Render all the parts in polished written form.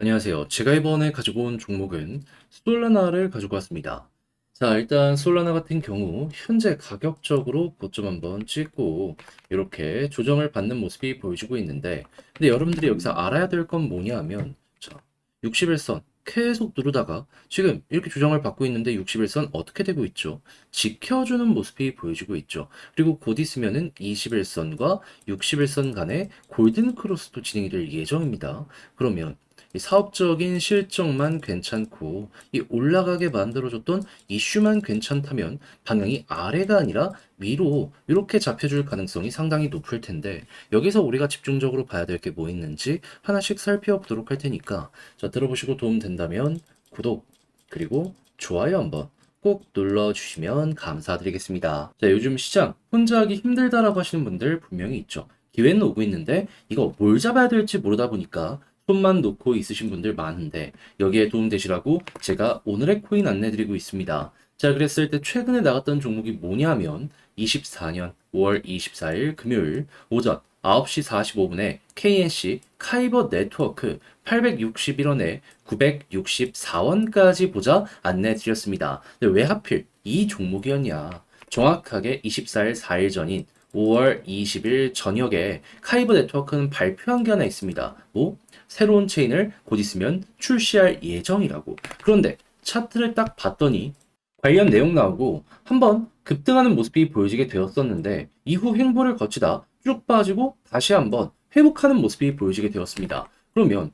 안녕하세요. 제가 이번에 가지고 온 종목은 솔라나를 가지고 왔습니다. 자, 일단 솔라나 같은 경우 현재 가격적으로 고점 한번 찍고 이렇게 조정을 받는 모습이 보여주고 있는데, 근데 여러분들이 여기서 알아야 될 건 뭐냐 하면, 자, 61선 계속 누르다가 지금 이렇게 조정을 받고 있는데 61선 어떻게 되고 있죠? 지켜주는 모습이 보여주고 있죠. 그리고 곧 있으면은 21선과 61선 간의 골든 크로스도 진행이 될 예정입니다. 그러면 이 사업적인 실적만 괜찮고 이 올라가게 만들어줬던 이슈만 괜찮다면 방향이 아래가 아니라 위로 이렇게 잡혀줄 가능성이 상당히 높을 텐데, 여기서 우리가 집중적으로 봐야 될 게 뭐 있는지 하나씩 살펴보도록 할 테니까, 자, 들어보시고 도움 된다면 구독 그리고 좋아요 한번 꼭 눌러주시면 감사드리겠습니다. 자, 요즘 시장 혼자 하기 힘들다라고 하시는 분들 분명히 있죠. 기회는 오고 있는데 이거 뭘 잡아야 될지 모르다 보니까 손만 놓고 있으신 분들 많은데, 여기에 도움되시라고 제가 오늘의 코인 안내드리고 있습니다. 자, 그랬을 때 최근에 나갔던 종목이 뭐냐면 24년 5월 24일 금요일 오전 9시 45분에 KNC 카이버 네트워크 861원에 964원까지 보자 안내드렸습니다. 근데 왜 하필 이 종목이었냐? 정확하게 24일 4일 전인 5월 20일 저녁에 카이버 네트워크는 발표한 게 하나 있습니다. 뭐? 새로운 체인을 곧 있으면 출시할 예정이라고. 그런데 차트를 딱 봤더니 관련 내용 나오고 한번 급등하는 모습이 보여지게 되었었는데, 이후 횡보를 거치다 쭉 빠지고 다시 한번 회복하는 모습이 보여지게 되었습니다. 그러면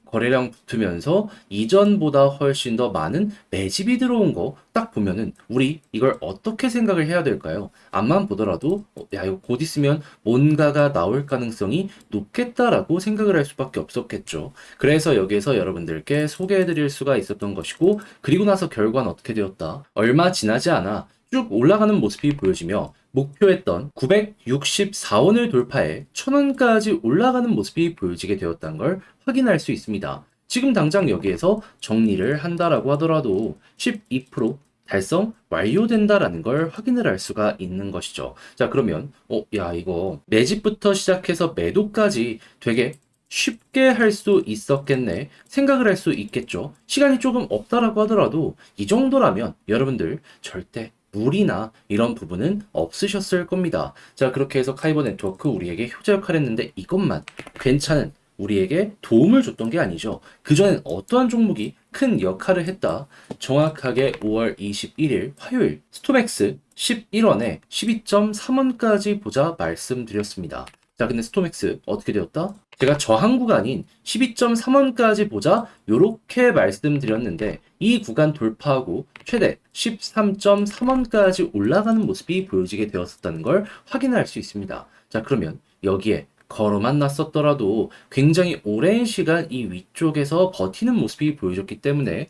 거래량 붙으면서 이전보다 훨씬 더 많은 매집이 들어온 거 딱 보면은 우리 이걸 어떻게 생각을 해야 될까요? 앞만 보더라도 야, 이거 곧 있으면 뭔가가 나올 가능성이 높겠다라고 생각을 할 수밖에 없었겠죠. 그래서 여기에서 여러분들께 소개해드릴 수가 있었던 것이고, 그리고 나서 결과는 어떻게 되었다? 얼마 지나지 않아 쭉 올라가는 모습이 보여지며 목표했던 964원을 돌파해 1000원까지 올라가는 모습이 보여지게 되었다는 걸 확인할 수 있습니다. 지금 당장 여기에서 정리를 한다라고 하더라도 12% 달성 완료된다라는 걸 확인을 할 수가 있는 것이죠. 자, 그러면 야, 이거 매집부터 시작해서 매도까지 되게 쉽게 할 수 있었겠네 생각을 할 수 있겠죠. 시간이 조금 없다라고 하더라도 이 정도라면 여러분들 절대 무리나 이런 부분은 없으셨을 겁니다. 자, 그렇게 해서 카이버 네트워크 우리에게 효자 역할을 했는데, 이것만 괜찮은 우리에게 도움을 줬던 게 아니죠. 그전엔 어떠한 종목이 큰 역할을 했다. 정확하게 5월 21일 화요일 스톰엑스 11원에 12.3원까지 보자 말씀드렸습니다. 자, 근데 스톰엑스 어떻게 되었다? 제가 저항 구간인 12.3원까지 보자 요렇게 말씀드렸는데, 이 구간 돌파하고 최대 13.3원까지 올라가는 모습이 보여지게 되었었다는 걸 확인할 수 있습니다. 자, 그러면 여기에 걸어만 놨었더라도 굉장히 오랜 시간 이 위쪽에서 버티는 모습이 보여졌기 때문에,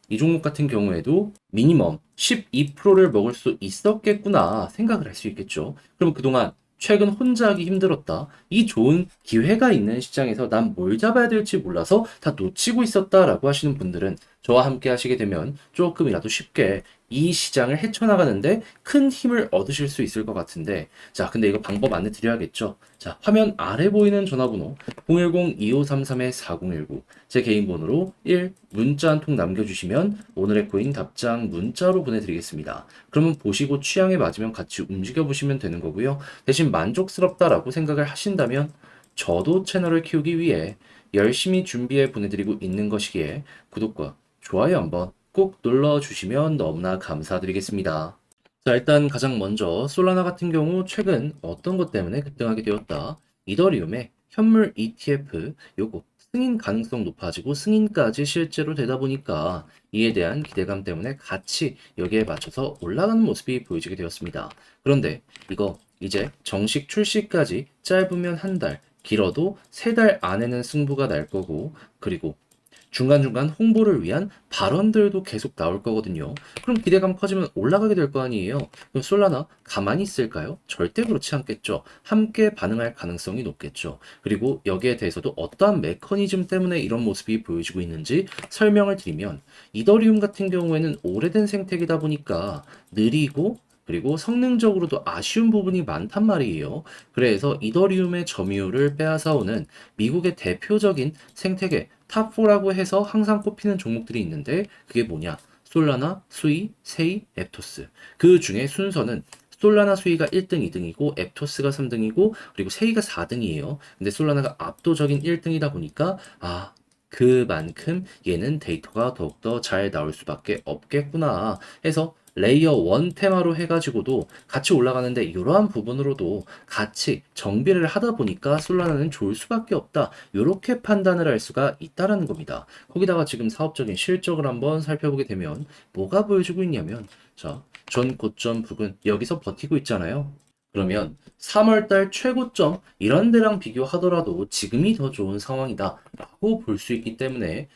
이 종목 같은 경우에도 미니멈 12%를 먹을 수 있었겠구나 생각을 할 수 있겠죠. 그럼 그동안 최근 혼자 하기 힘들었다, 이 좋은 기회가 있는 시장에서 난 뭘 잡아야 될지 몰라서 다 놓치고 있었다라고 하시는 분들은 저와 함께 하시게 되면 조금이라도 쉽게 이 시장을 헤쳐나가는데 큰 힘을 얻으실 수 있을 것 같은데, 자, 근데 이거 방법 안내 드려야겠죠. 자, 화면 아래 보이는 전화번호 010-2533-4019, 제 개인 번호로 1 문자 한 통 남겨주시면 오늘의 코인 답장 문자로 보내드리겠습니다. 그러면 보시고 취향에 맞으면 같이 움직여 보시면 되는 거고요. 대신 만족스럽다라고 생각을 하신다면 저도 채널을 키우기 위해 열심히 준비해 보내드리고 있는 것이기에 구독과 좋아요 한번 꼭 눌러주시면 너무나 감사드리겠습니다. 자, 일단 가장 먼저 솔라나 같은 경우 최근 어떤 것 때문에 급등하게 되었다. 이더리움의 현물 ETF 요거 승인 가능성 높아지고 승인까지 실제로 되다 보니까 이에 대한 기대감 때문에 같이 여기에 맞춰서 올라가는 모습이 보여지게 되었습니다. 그런데 이거 이제 정식 출시까지 짧으면 한 달, 길어도 세 달 안에는 승부가 날 거고, 그리고 중간중간 홍보를 위한 발언들도 계속 나올 거거든요. 그럼 기대감 커지면 올라가게 될 거 아니에요. 그럼 솔라나 가만히 있을까요? 절대 그렇지 않겠죠. 함께 반응할 가능성이 높겠죠. 그리고 여기에 대해서도 어떠한 메커니즘 때문에 이런 모습이 보여지고 있는지 설명을 드리면, 이더리움 같은 경우에는 오래된 생태계다 보니까 느리고 그리고 성능적으로도 아쉬운 부분이 많단 말이에요. 그래서 이더리움의 점유율을 빼앗아오는 미국의 대표적인 생태계 탑4라고 해서 항상 꼽히는 종목들이 있는데 그게 뭐냐? 솔라나, 수이, 세이, 앱토스. 그 중에 순서는 솔라나 수이가 1등, 2등이고 앱토스가 3등이고 그리고 세이가 4등이에요. 근데 솔라나가 압도적인 1등이다 보니까 그만큼 얘는 데이터가 더욱더 잘 나올 수밖에 없겠구나 해서 레이어 1 테마로 해가지고도 같이 올라가는데 이러한 부분으로도 같이 정비를 하다 보니까 솔라나는 좋을 수밖에 없다. 이렇게 판단을 할 수가 있다라는 겁니다. 거기다가 지금 사업적인 실적을 한번 살펴보게 되면 뭐가 보여주고 있냐면 자, 전 고점 부근 여기서 버티고 있잖아요. 그러면 3월달 최고점 이런 데랑 비교하더라도 지금이 더 좋은 상황이다 라고 볼 수 있기 때문에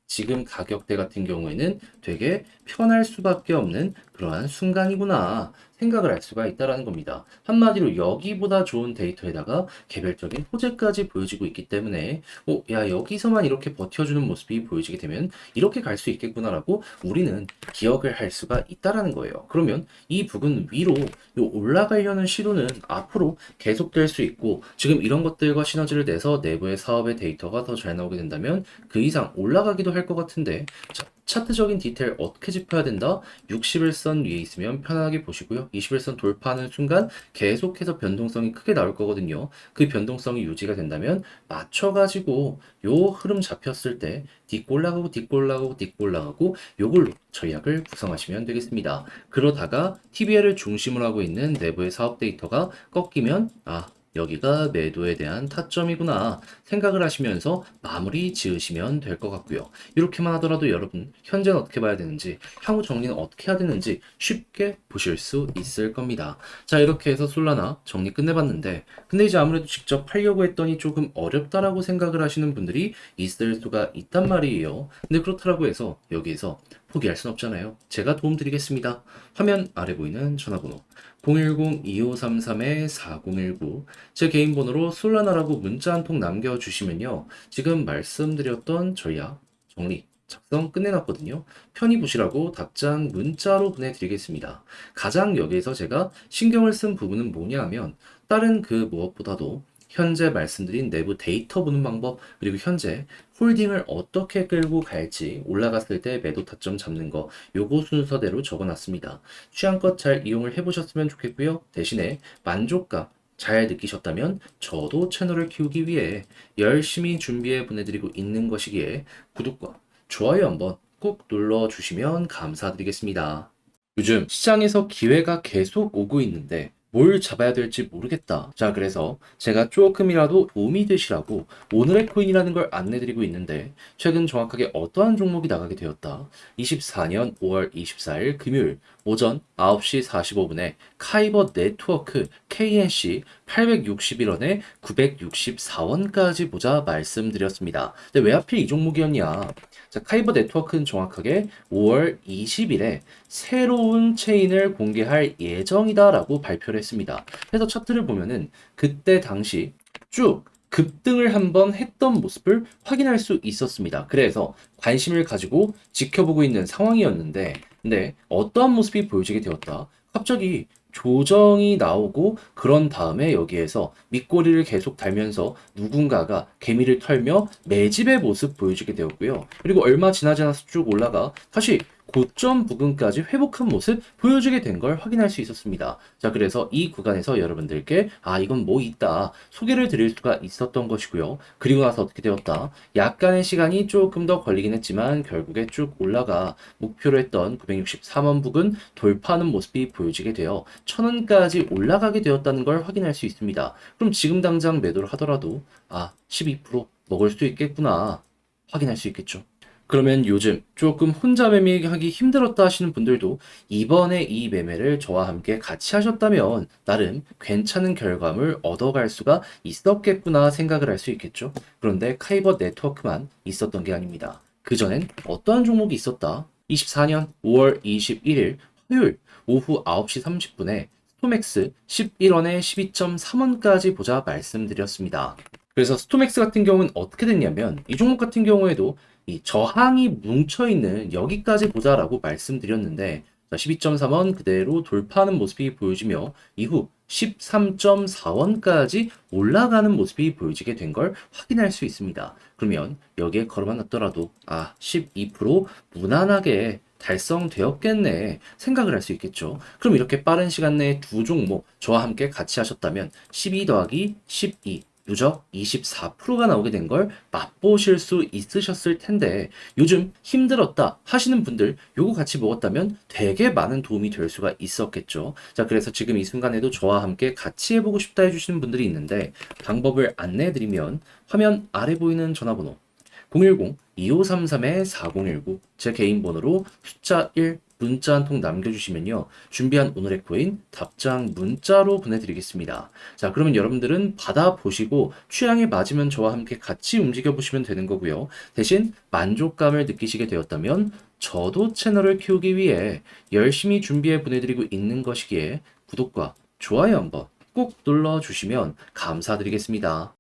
지금 가격대 같은 경우에는 되게 편할 수밖에 없는 그러한 순간이구나 생각을 할 수가 있다라는 겁니다. 한마디로 여기보다 좋은 데이터에다가 개별적인 호재까지 보여지고 있기 때문에 야 여기서만 이렇게 버텨주는 모습이 보여지게 되면 이렇게 갈 수 있겠구나라고 우리는 기억을 할 수가 있다라는 거예요. 그러면 이 부분 위로 올라가려는 시도는 앞으로 계속될 수 있고 지금 이런 것들과 시너지를 내서 내부의 사업의 데이터가 더 잘 나오게 된다면 그 이상 올라가기도 할 것 같은데 자, 차트적인 디테일 어떻게 짚어야 된다? 60일선 위에 있으면 편안하게 보시고요. 21선 돌파하는 순간 계속해서 변동성이 크게 나올 거거든요. 그 변동성이 유지가 된다면 맞춰가지고 요 흐름 잡혔을 때 딛고 올라가고 딛고 올라가고 딛고 올라가고 요걸로 전략을 구성하시면 되겠습니다. 그러다가 TBL을 중심으로 하고 있는 내부의 사업 데이터가 꺾이면 여기가 매도에 대한 타점이구나 생각을 하시면서 마무리 지으시면 될 것 같고요. 이렇게만 하더라도 여러분 현재는 어떻게 봐야 되는지 향후 정리는 어떻게 해야 되는지 쉽게 보실 수 있을 겁니다. 자 이렇게 해서 솔라나 정리 끝내봤는데 근데 이제 아무래도 직접 팔려고 했더니 조금 어렵다라고 생각을 하시는 분들이 있을 수가 있단 말이에요. 근데 그렇다라고 해서 여기에서 포기할 순 없잖아요. 제가 도움 드리겠습니다. 화면 아래 보이는 전화번호 010-2533-4019 제 개인 번호로 솔라나라고 문자 한 통 남겨주시면요. 지금 말씀드렸던 전략 정리 작성 끝내놨거든요. 편히 보시라고 답장 문자로 보내드리겠습니다. 가장 여기에서 제가 신경을 쓴 부분은 뭐냐 하면 다른 그 무엇보다도 현재 말씀드린 내부 데이터 보는 방법 그리고 현재 홀딩을 어떻게 끌고 갈지 올라갔을 때 매도 타점 잡는 거 요거 순서대로 적어놨습니다. 취향껏 잘 이용을 해보셨으면 좋겠고요. 대신에 만족감 잘 느끼셨다면 저도 채널을 키우기 위해 열심히 준비해 보내드리고 있는 것이기에 구독과 좋아요 한번 꼭 눌러주시면 감사드리겠습니다. 요즘 시장에서 기회가 계속 오고 있는데 뭘 잡아야 될지 모르겠다. 자, 그래서 제가 조금이라도 도움이 되시라고 오늘의 코인이라는 걸 안내드리고 있는데 최근 정확하게 어떠한 종목이 나가게 되었다. 24년 5월 24일 금요일 오전 9시 45분에 카이버 네트워크 KNC 861원에 964원까지 보자 말씀드렸습니다. 근데 왜 하필 이 종목이었냐? 자, 카이버 네트워크는 정확하게 5월 20일에 새로운 체인을 공개할 예정이다라고 발표를 했습니다. 그래서 차트를 보면은 그때 당시 쭉 급등을 한번 했던 모습을 확인할 수 있었습니다. 그래서 관심을 가지고 지켜보고 있는 상황이었는데 근데 어떠한 모습이 보여지게 되었다. 갑자기 조정이 나오고 그런 다음에 여기에서 밑꼬리를 계속 달면서 누군가가 개미를 털며 매집의 모습 보여주게 되었고요. 그리고 얼마 지나지 않아서 쭉 올라가 다시 고점 부근까지 회복한 모습 보여주게 된 걸 확인할 수 있었습니다. 자, 그래서 이 구간에서 여러분들께 이건 뭐 있다 소개를 드릴 수가 있었던 것이고요. 그리고 나서 어떻게 되었다? 약간의 시간이 조금 더 걸리긴 했지만 결국에 쭉 올라가 목표로 했던 963원 부근 돌파하는 모습이 보여지게 되어 1000원까지 올라가게 되었다는 걸 확인할 수 있습니다. 그럼 지금 당장 매도를 하더라도 12% 먹을 수 있겠구나 확인할 수 있겠죠. 그러면 요즘 조금 혼자 매매하기 힘들었다 하시는 분들도 이번에 이 매매를 저와 함께 같이 하셨다면 나름 괜찮은 결과물 얻어갈 수가 있었겠구나 생각을 할 수 있겠죠. 그런데 카이버 네트워크만 있었던 게 아닙니다. 그전엔 어떠한 종목이 있었다? 24년 5월 21일 화요일 오후 9시 30분에 스토맥스 11원에 12.3원까지 보자 말씀드렸습니다. 그래서 스토맥스 같은 경우는 어떻게 됐냐면 이 종목 같은 경우에도 이 저항이 뭉쳐있는 여기까지 보자라고 말씀드렸는데 12.3원 그대로 돌파하는 모습이 보여지며 이후 13.4원까지 올라가는 모습이 보여지게 된 걸 확인할 수 있습니다. 그러면 여기에 걸어만 놨더라도 12% 무난하게 달성되었겠네 생각을 할 수 있겠죠. 그럼 이렇게 빠른 시간 내에 두 종목 저와 함께 같이 하셨다면 12 더하기 12 누적 24%가 나오게 된 걸 맛보실 수 있으셨을 텐데 요즘 힘들었다 하시는 분들 요거 같이 먹었다면 되게 많은 도움이 될 수가 있었겠죠. 자, 그래서 지금 이 순간에도 저와 함께 같이 해보고 싶다 해주시는 분들이 있는데 방법을 안내해드리면 화면 아래 보이는 전화번호 010-2533-4019 제 개인 번호로 숫자 1 문자 한 통 남겨주시면요. 준비한 오늘의 코인 답장 문자로 보내드리겠습니다. 자, 그러면 여러분들은 받아보시고 취향에 맞으면 저와 함께 같이 움직여보시면 되는 거고요. 대신 만족감을 느끼시게 되었다면 저도 채널을 키우기 위해 열심히 준비해 보내드리고 있는 것이기에 구독과 좋아요 한번 꼭 눌러주시면 감사드리겠습니다.